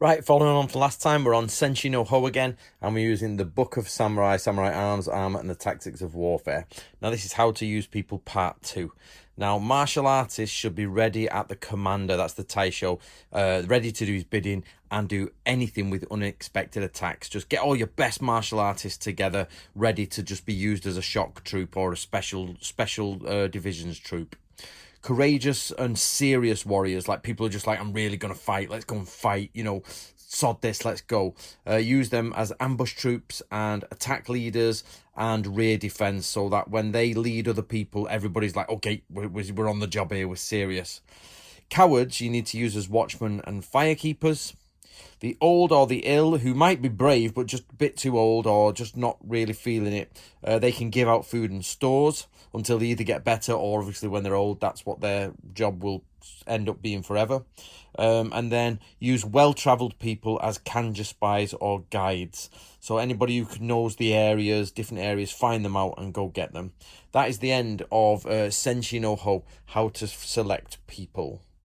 Right, following on from last time, we're on Senshi no Ho again, and we're using the Book of Samurai, Samurai Arms, Armor, and the Tactics of Warfare. Now, this is how to use people part 2. Now, martial artists should be ready at the commander, that's the Taisho, ready to do his bidding and do anything with unexpected attacks. Just get all your best martial artists together, ready to just be used as a shock troop or a special divisions troop. Courageous and serious warriors, like people are just like, I'm really gonna fight, let's go and fight, sod this, let's go. Use them as ambush troops and attack leaders and rear defense, so that when they lead other people, everybody's like, okay, we're on the job here, we're serious. Cowards you need to use as watchmen and firekeepers. The old or the ill, who might be brave but just a bit too old or just not really feeling it, they can give out food in stores until they either get better, or obviously when they're old, that's what their job will end up being forever. And then use well-travelled people as Kanja spies or guides. So anybody who knows the areas, different areas, find them out and go get them. That is the end of Senshi no Ho, how to select people.